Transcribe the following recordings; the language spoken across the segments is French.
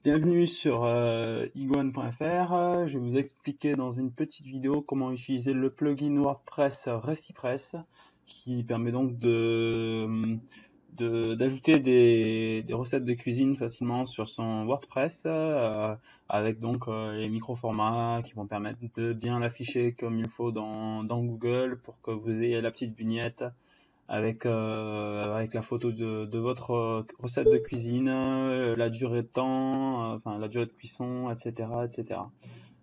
Bienvenue sur iguane.fr. Je vais vous expliquer dans une petite vidéo comment utiliser le plugin WordPress Recipress qui permet donc d'ajouter des recettes de cuisine facilement sur son WordPress avec donc les micro-formats qui vont permettre de bien l'afficher comme il faut dans Google pour que vous ayez la petite vignette avec la photo de votre recette de cuisine, la durée de temps, enfin la durée de cuisson, etc., etc.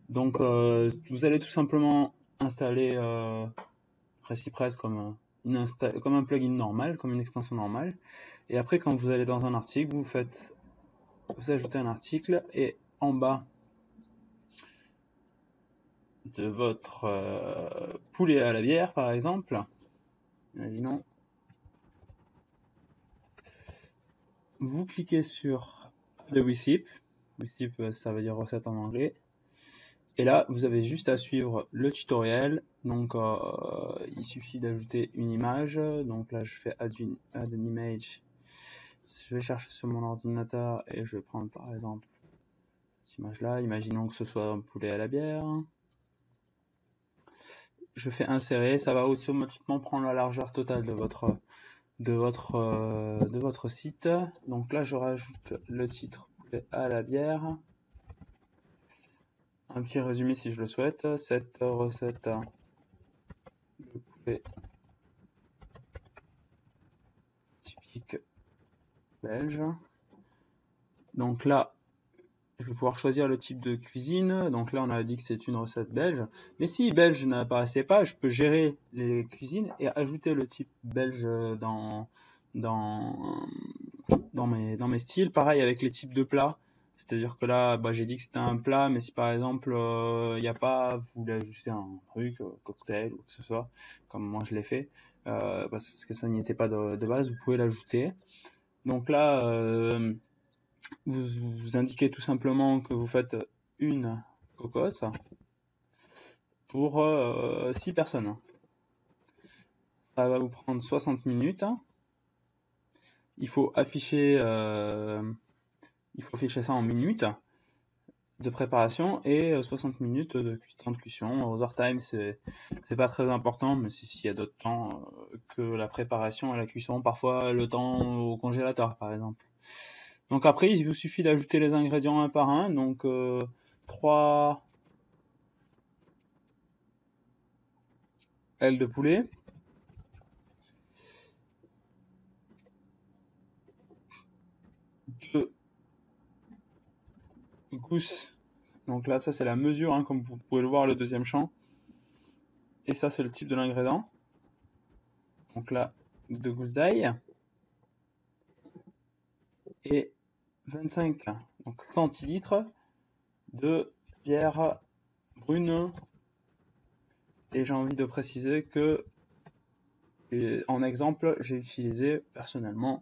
Donc vous allez tout simplement installer Recipress comme un plugin normal, comme une extension normale. Et après, quand vous allez dans un article, vous ajoutez un article et en bas de votre poulet à la bière, par exemple, imaginons, vous cliquez sur The Recipe. Recipe, ça veut dire recette en anglais. Et là, vous avez juste à suivre le tutoriel. Donc, il suffit d'ajouter une image. Donc là, je fais add an image. Je vais chercher sur mon ordinateur et je vais prendre par exemple cette image-là. Imaginons que ce soit un poulet à la bière. Je fais insérer. Ça va automatiquement prendre la largeur totale de votre site. Donc là, je rajoute le titre poulet à la bière. Un petit résumé si je le souhaite. Cette recette de poulet typique belge. Donc là, je vais pouvoir choisir le type de cuisine. Donc là, on a dit que c'est une recette belge. Mais si belge n'apparaissait pas, je peux gérer les cuisines et ajouter le type belge dans mes styles. Pareil avec les types de plats. C'est-à-dire que là, j'ai dit que c'était un plat, mais si par exemple, il n'y a pas, vous voulez ajouter un truc, cocktail ou que ce soit, comme moi je l'ai fait, parce que ça n'y était pas de base, vous pouvez l'ajouter. Donc là, vous indiquez tout simplement que vous faites une cocotte pour 6 personnes. Ça va vous prendre 60 minutes. Il faut afficher ça en minutes de préparation et 60 minutes de temps de cuisson. Overtime, c'est pas très important, mais s'il y a d'autres temps que la préparation et la cuisson, parfois le temps au congélateur par exemple. Donc après, il vous suffit d'ajouter les ingrédients un par un. Donc 3 ailes de poulet, 2 gousses. Donc là, ça c'est la mesure, hein, comme vous pouvez le voir, le deuxième champ. Et ça c'est le type de l'ingrédient. Donc là, 2 gousses d'ail. Et 25 centilitres de bière brune. Et j'ai envie de préciser que, en exemple, j'ai utilisé personnellement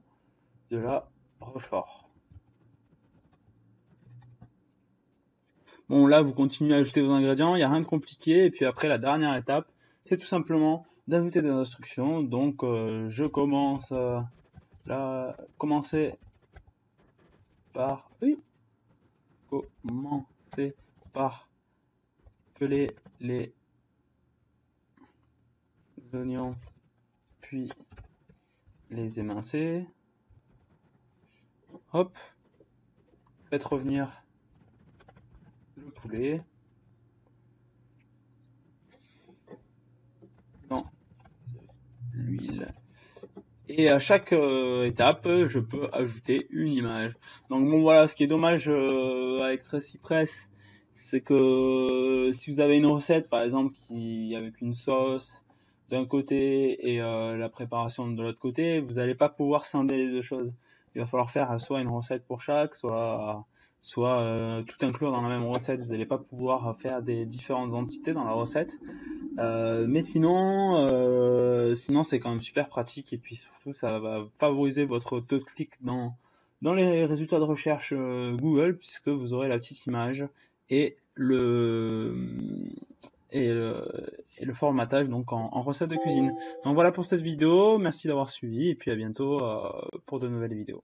de la Rochefort. Bon, là, vous continuez à ajouter vos ingrédients, il n'y a rien de compliqué. Et puis après, la dernière étape, c'est tout simplement d'ajouter des instructions. Donc, je commence commencer par peler les oignons, puis les émincer. Hop, faites revenir le poulet dans l'huile. Et à chaque étape, je peux ajouter une image. Donc bon voilà, ce qui est dommage avec Recipress, c'est que si vous avez une recette par exemple qui avec une sauce d'un côté et la préparation de l'autre côté, vous n'allez pas pouvoir scinder les deux choses. Il va falloir faire soit une recette pour chaque, soit tout inclure dans la même recette. Vous n'allez pas pouvoir faire des différentes entités dans la recette. Mais sinon c'est quand même super pratique et puis surtout ça va favoriser votre taux de clic dans les résultats de recherche Google puisque vous aurez la petite image et et le formatage donc en recette de cuisine. Donc voilà pour cette vidéo, merci d'avoir suivi et puis à bientôt pour de nouvelles vidéos.